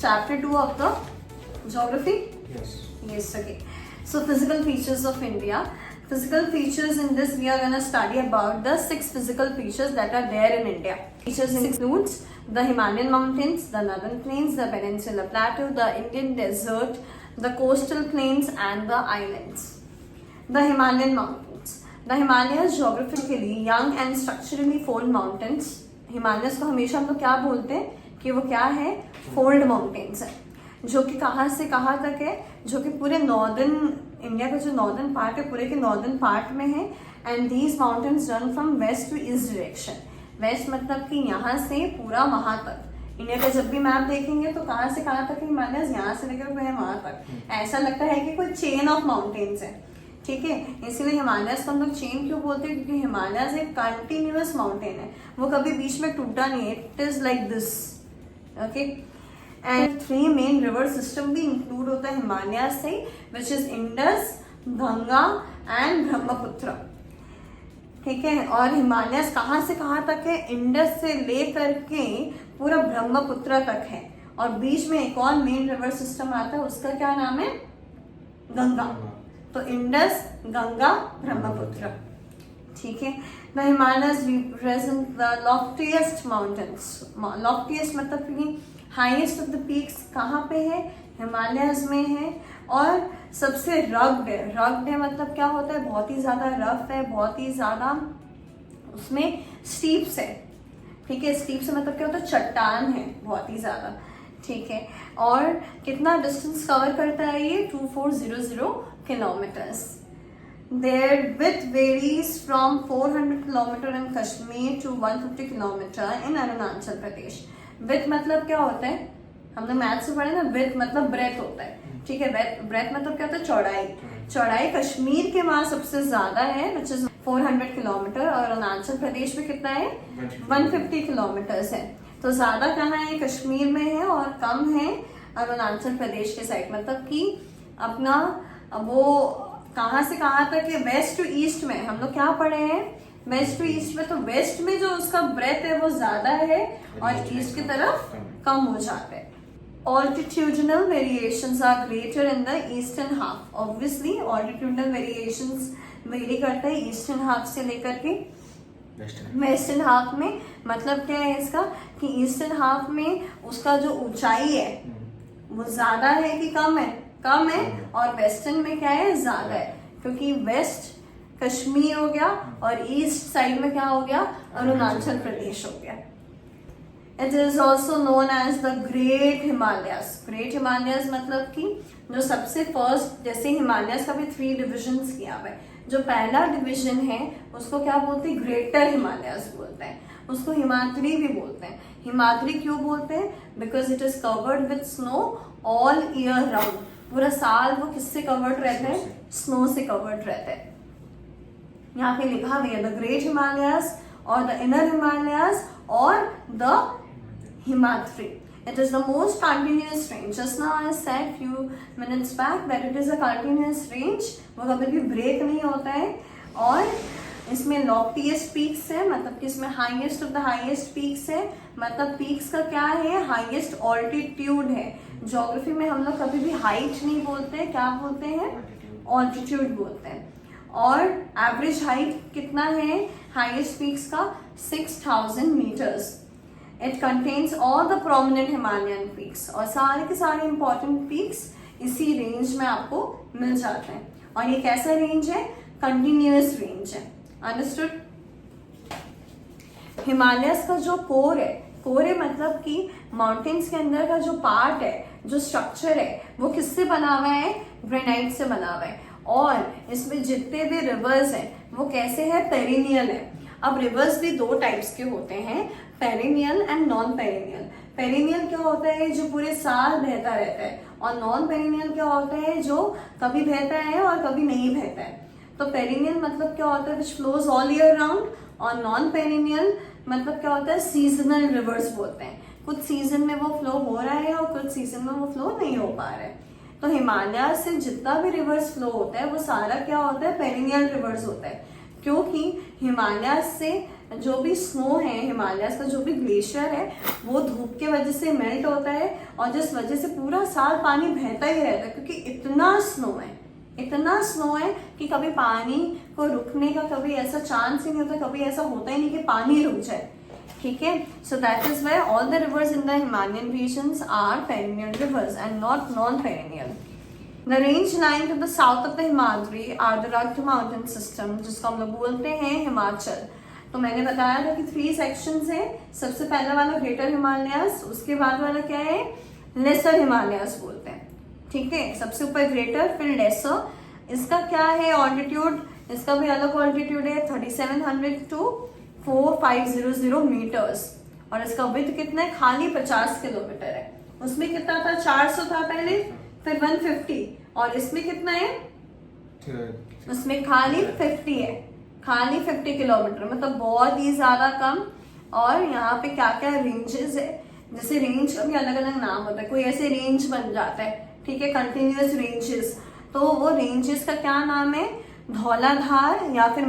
chapter 2 of the geography? Yes. Yes, okay. So physical features of India. Physical features in this we are going to study about the 6 physical features that are there in India. Features includes the Himalayan mountains, the northern plains, the peninsular plateau, the Indian desert, the coastal plains and the islands. The Himalayan mountains. The Himalayas geographically young and structurally fold mountains. Himalayas को हमेशा हम लोग क्या बोलते हैं कि वो क्या है, फोल्ड माउंटेन्स है, जो कि कहाँ से कहाँ तक है, जो कि पूरे नॉर्दर्न इंडिया का जो नॉर्दर्न पार्ट है पूरे के नॉर्दर्न पार्ट में है. And these mountains run from west to east direction. West मतलब कि यहाँ से पूरा वहां तक. इंडिया का जब भी मैप देखेंगे तो कहाँ से कहाँ तक हिमालयस, यहाँ से लेकर पूरे वहां तक. ऐसा लगता है कि कोई चेन ऑफ माउंटेन्स है. ठीक है, इसीलिए हिमालयस को हम लोग चेन क्यों बोलते हैं, क्योंकि हिमालयस एक कंटिन्यूअस माउंटेन है, वो कभी बीच में टूटा नहीं है. It is like this. Okay, and 3 main river system भी इंक्लूड होता है हिमालयस से, which is Indus, Ganga and Brahmaputra. ठीक है, और हिमालयस कहाँ से कहाँ तक है, इंडस से लेकर के पूरा ब्रह्मपुत्र तक है. और बीच में एक और मेन रिवर सिस्टम आता है, उसका क्या नाम है, गंगा. तो इंडस, गंगा, ब्रह्मपुत्र. ठीक है. The Himalayas represent the loftiest mountains. Loftiest मतलब कि हाईएस्ट ऑफ द पीक्स कहाँ पे है, हिमालयस में है. और सबसे रग्ड है. रग्ड है मतलब क्या होता है, बहुत ही ज्यादा रफ है, बहुत ही ज्यादा उसमें स्टीप्स है. ठीक है, स्टीप से मतलब क्या होता है, चट्टान है बहुत ही ज्यादा. ठीक है, और कितना डिस्टेंस कवर करता है ये, 2400 kilometres. Their width varies from 400 kilometre in Kashmir to 150 kilometre in Arunachal Pradesh. With मतलब क्या होता है, हमने मैथ से पढ़े ना, विथ मतलब ब्रेथ होता है. ठीक है, ब्रेथ मतलब क्या होता है, चौड़ाई. चौड़ाई कश्मीर के वहां सबसे ज्यादा है, विच इज 400 किलोमीटर. और अरुणाचल प्रदेश में कितना है, 150 किलोमीटर्स है. तो ज्यादा कहाँ है, कश्मीर में है, और कम है अरुणाचल प्रदेश के साइड. मतलब कि अपना वो कहाँ से कहाँ तक है, वेस्ट टू ईस्ट में. हम लोग क्या पढ़े हैं, वेस्ट टू ईस्ट में. तो वेस्ट में जो उसका ब्रेथ है वो ज्यादा है, और ईस्ट की तरफ कम हो जाता है. Altitudinal variations are greater in the eastern half. Obviously, altitudinal variations vary करता है ईस्टर्न हाफ से लेकर के वेस्टर्न हाफ में. मतलब क्या है इसका, कि ईस्टर्न हाफ में उसका जो ऊंचाई है वो ज्यादा है कि कम है, कम है. और वेस्टर्न में क्या है, ज्यादा है, क्योंकि वेस्ट कश्मीर हो गया और ईस्ट साइड में क्या हो गया, अरुणाचल प्रदेश हो गया. It is also known as the Great Himalayas. Great Himalayas मतलब कि जो सबसे फर्स्ट, जैसे हिमालयस का भी 3 डिविजन्स किया हुआ है. जो पहला डिवीजन है उसको क्या बोलते हैं, ग्रेटर हिमालयस बोलते हैं. उसको हिमाद्री भी बोलते हैं. हिमाद्री क्यों बोलते हैं, because it is covered with snow all year round. पूरा साल वो किससे कवर्ड रहता है, स्नो से कवर्ड रहता है. यहाँ पे लिखा हुआ है द ग्रेट हिमालयस और द इनर हिमालयस और the Himadri. It is the most continuous range. Just now I said few minutes back that it is a continuous range. वो कभी भी ब्रेक नहीं होता है. और इसमें लॉफ्टीएस्ट पीक्स है, मतलब कि इसमें highest of the highest peaks है. मतलब पीक्स का क्या है, हाईएस्ट ऑल्टीट्यूड है. ज्योग्राफी में हम लोग कभी भी हाइट नहीं बोलते, क्या बोलते हैं, ऑल्टीट्यूड बोलते हैं. और एवरेज हाइट कितना है हाईएस्ट पीक्स का, 6000 metres. It contains all the prominent Himalayan peaks. और सारे के सारे important peaks इसी रेंज में आपको मिल जाते हैं. और ये कैसा रेंज है, कंटिन्यूअस रेंज है. अंडरस्टूड. हिमालयस का जो कोर है, कोर है मतलब कि माउंटेन्स के अंदर का जो पार्ट है, जो स्ट्रक्चर है, वो किससे बना हुआ है, ग्रेनाइट से बना हुआ है. और इसमें जितने भी रिवर्स हैं वो कैसे है, पेरिनियल है. अब रिवर्स भी 2 टाइप्स के होते हैं, perennial and non perennial. Perennial क्या होता है, जो पूरे साल बहता रहता है. और नॉन पेरिनियल क्या होता है, जो कभी बहता है और कभी नहीं बहता है. तो पेरिनियल मतलब क्या होता है, which flows all year round. और नॉन पेरिनियल मतलब क्या होता है, सीजनल रिवर्स बोलते हैं. कुछ सीजन में वो फ्लो हो रहा है और कुछ सीजन में वो फ्लो नहीं हो पा रहा है. तो हिमालय से जितना भी रिवर्स फ्लो होता है वो सारा क्या होता है, पेरिनियल रिवर्स होता है. क्योंकि हिमालय से जो भी स्नो है, हिमालय का जो भी ग्लेशियर है, वो धूप के वजह से मेल्ट होता है और जिस वजह से पूरा साल पानी बहता ही रहता है, क्योंकि इतना स्नो है कि कभी पानी को रुकने का कभी ऐसा चांस ही नहीं होता, कभी ऐसा होता ही नहीं कि पानी रुक जाए। ठीक है, so that is why all the rivers in the Himalayan regions are perennial rivers and not non perennial. The range lying to the south of the Himadri are the rugged mountain system, जिसको हम लोग बोलते हैं हिमाचल। तो मैंने बताया था कि 3 सेक्शंस हैं। सबसे पहला वाला ग्रेटर हिमालयास, उसके बाद वाला क्या है, लेसर हिमालयास बोलते हैं। ठीक है, सबसे ऊपर ग्रेटर, फिर लेसर। इसका क्या है ऑल्टीट्यूड, इसका भी अलग ऑल्टीट्यूड है, 3700 to 4500 मीटर्स। और इसका विड्थ कितना है, खाली 50 किलोमीटर है। उसमें कितना था, 400 था पहले, फिर 150, और इसमें कितना है, उसमें खाली 50 है, खाली 50 किलोमीटर, मतलब बहुत ही ज्यादा कम। और यहाँ पे क्या क्या रेंजेस है, जैसे रेंज का भी अलग अलग नाम होता है, कोई ऐसे रेंज बन जाता है, ठीक है, कंटिन्यूअस रेंजेस। तो वो रेंजेस का क्या नाम है, धौलाधार या फिर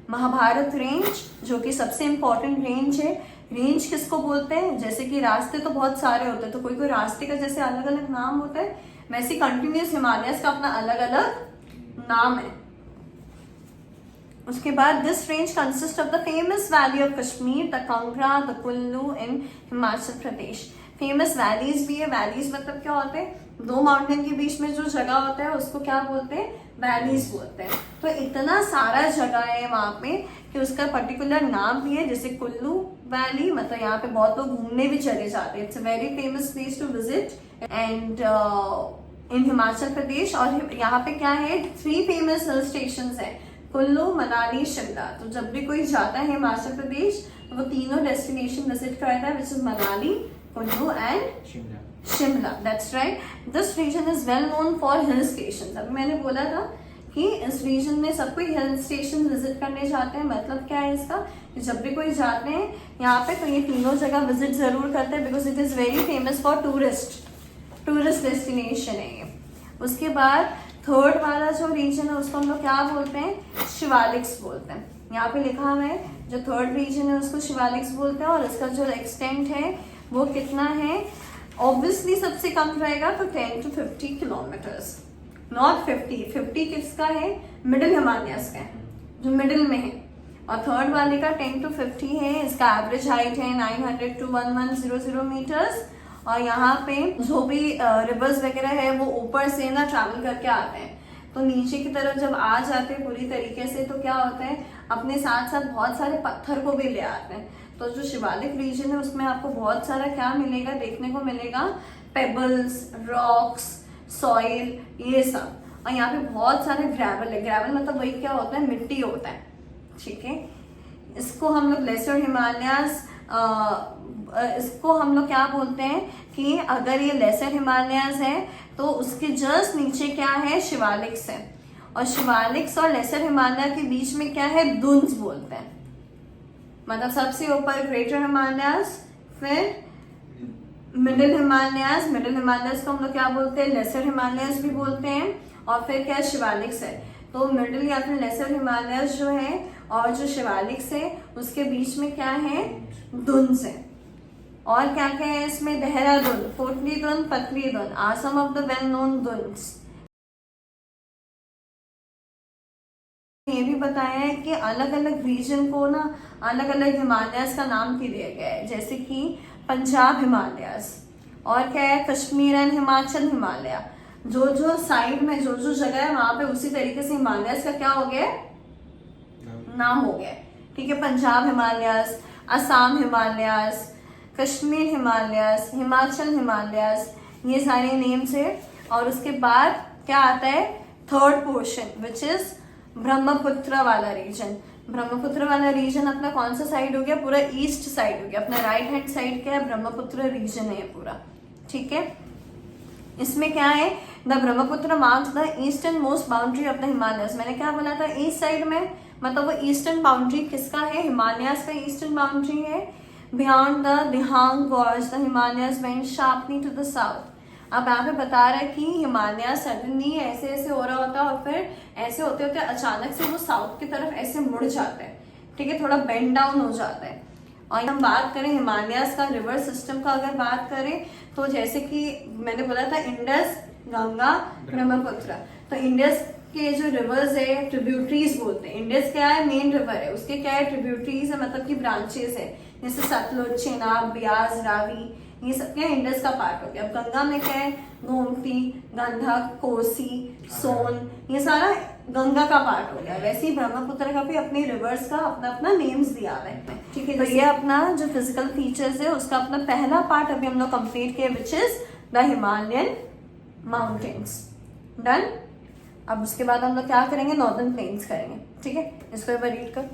महाभारत रेंज, जो कि सबसे इंपॉर्टेंट रेंज है। रेंज किसको बोलते हैं, जैसे कि रास्ते तो बहुत सारे होते हैं, तो कोई कोई रास्ते का जैसे अलग अलग नाम होता है, वैसे कंटिन्यूअस हिमालयस का अपना अलग अलग नाम है। उसके बाद this range consist of the famous valley of Kashmir, the Kangra, the Kullu in Himachal Pradesh. Famous valleys भी है। वैलीज मतलब क्या होते हैं, 2 माउंटेन के बीच में जो जगह होता है उसको क्या बोलते हैं, वैलीज बोलते हैं। तो इतना सारा जगह है वहां पे कि उसका पर्टिकुलर नाम भी है, जैसे कुल्लू वैली, मतलब यहाँ पे बहुत लोग घूमने भी चले जाते हैं। It's a very famous place to visit and in Himachal Pradesh. और यहाँ पे क्या है, 3 फेमस हिल स्टेशन है, कुल्लू, मनाली, शिमला। तो जब भी कोई जाता है हिमाचल प्रदेश तो वो तीनों डेस्टिनेशन विजिट करता है, which is Manali, Kullu and Shimla. That's right. This region is well known for hill station. अभी मैंने बोला था कि इस रीजन में सब कोई हिल स्टेशन विजिट करने जाते हैं। मतलब क्या है इसका, जब भी कोई जाते हैं यहाँ पे तो ये तीनों जगह विजिट जरूर करते हैं, because it is very famous for tourist destination है ये। उसके बाद थर्ड वाला जो रीजन है उसको हम लोग क्या बोलते हैं, शिवालिक्स बोलते हैं। यहाँ पे लिखा हुआ है जो थर्ड रीजन है उसको शिवालिक्स बोलते हैं। और इसका जो एक्सटेंट है वो कितना है, ऑब्वियसली सबसे कम रहेगा तो 10 to 50 किलोमीटर्स, नॉट 50 किसका है, मिडिल हिमालयस का है, जो मिडिल में है। और थर्ड वाले का 10 to 50 है। इसका एवरेज हाइट है 900 to 1100 मीटर्स। और यहाँ पे जो भी रिवर्स वगैरह है वो ऊपर से ना ट्रैवल करके आते हैं, तो नीचे की तरफ जब आ जाते हैं पूरी तरीके से तो क्या होता है, अपने साथ साथ बहुत सारे पत्थर को भी ले आते हैं। तो जो शिवालिक रीजन है उसमें आपको बहुत सारा क्या मिलेगा, देखने को मिलेगा, पेबल्स, रॉक्स, सॉइल, ये सब। और यहाँ पे बहुत सारे ग्रेवल है। ग्रेवल मतलब वही क्या होता है, मिट्टी होता है। ठीक है, इसको हम लोग लेसर हिमालयास, इसको हम लोग क्या बोलते हैं कि अगर ये लेसर हिमालयास है तो उसके जस्ट नीचे क्या है, शिवालिक्स है। और शिवालिक्स और लेसर हिमालय के बीच में क्या है, दुन्स बोलते हैं। मतलब सबसे ऊपर ग्रेटर हिमालयास, फिर मिडिल हिमालयास को हम लोग क्या बोलते हैं, लेसर हिमालयास भी बोलते हैं। और फिर क्या, शिवालिक्स है। तो मिडिल या फिर लेसर हिमालयास जो है और जो शिवालिक्स है उसके बीच में क्या है, दुन्स है। और क्या क्या है इसमें, देहरादून, पोटली Dun, Patli Dun are some of the well known Duns. ये भी बताया है कि अलग अलग रीजन को ना अलग अलग हिमालयास का नाम भी दिया गया है, जैसे कि पंजाब हिमालयास, और क्या है, कश्मीर एंड हिमाचल हिमालय। जो जो साइड में जो जो जगह है वहां पे उसी तरीके से हिमालयास का क्या हो गया, नाम हो गया। ठीक है, पंजाब हिमालयास, असम हिमालयास, कश्मीर हिमालयास, हिमाचल हिमालयास, ये सारे नेम्स है। और उसके बाद क्या आता है, third portion which is Brahmaputra वाला रीजन। ब्रह्मपुत्र वाला रीजन अपना कौन सा साइड हो गया, पूरा ईस्ट साइड हो गया, अपना राइट हैंड साइड क्या है, ब्रह्मपुत्र रीजन है पूरा। ठीक है, इसमें क्या है, the Brahmaputra marks the eastern most boundary of the Himalayas. मैंने क्या बोला था, ईस्ट साइड में, मतलब वो ईस्टर्न बाउंड्री किसका है, हिमालयस का ईस्टर्न बाउंड्री है। Beyond the Dihang gorge the Himalayas bent sharply to the south. अब यहाँ पे बता रहा है कि हिमालय सडनली ऐसे ऐसे हो रहा होता है और फिर ऐसे होते होते अचानक से वो साउथ की तरफ ऐसे मुड़ जाता है, ठीक है, थोड़ा बेंड डाउन हो जाता है। और हम बात करें हिमालयाज का रिवर सिस्टम का अगर बात करें तो जैसे कि मैंने बोला था इंडस, गंगा, ब्रह्मपुत्र, तो इंडस के जो रिवर्स है ट्रिब्यूटरीज बोलते हैं। इंडस क्या है, मेन रिवर है, उसके क्या है ट्रिब्यूटरीज है, मतलब कि ब्रांचेस है, जैसे सतलुज, चेनाब, ब्यास, रावी, ये सब क्या इंडस का पार्ट हो गया। अब गंगा में क्या है, गोमती, गंधक, कोसी, सोन, ये सारा गंगा का पार्ट हो गया। वैसे ही ब्रह्मपुत्र का भी अपने रिवर्स का अपना अपना नेम्स दिया हुआ है, ठीक है। तो ये अपना जो फिजिकल फीचर्स है उसका अपना पहला पार्ट अभी हम लोग कंप्लीट किए, which is the Himalayan mountains. Done. अब उसके बाद हम लोग क्या करेंगे, नॉर्दर्न प्लेन्स करेंगे, ठीक है। इसको एक बार रीड कर।